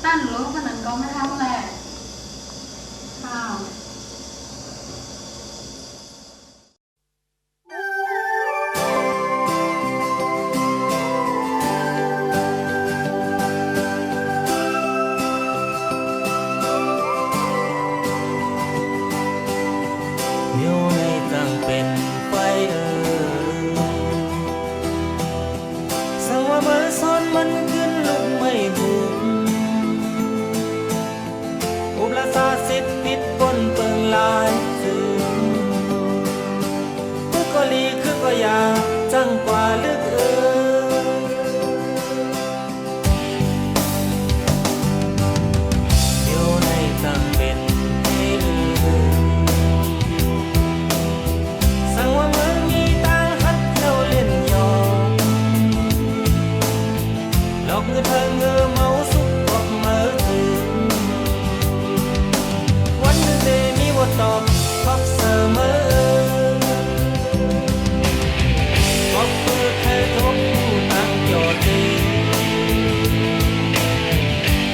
ตั้นรู้คนนั้นก็ไม่ทำแหละค่ะอยู่ในตั้งเป็นไฟสั่งว่าเบอร์ซ้อนมันขึ้นลุกไม่บุกอุบลาสาสิทธิ์ปิดปนเปิงลายถึงคือก็ลีคือก็อยากจังกว่าลึกอยู่ในตั้งเป็นไฟสั่งว่ามึงมีตังหัดเที่ยวเล่นหยอกหลอกเงินเธอเงอเมาสุกบอกเมื่อถึงวันหนึ่งเดมีบทตอบขอบเสมอขอบเพื่อแค่ทบผู้ตั้งยอดดี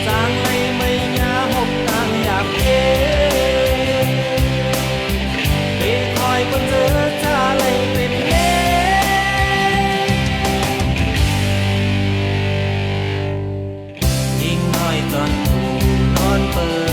จางไรไม่ยาหกต่างอยากเย็นไปคอยบนเจอชาไรเป็นเล่ยิ่งน้อยตอนผู้นอนเปิด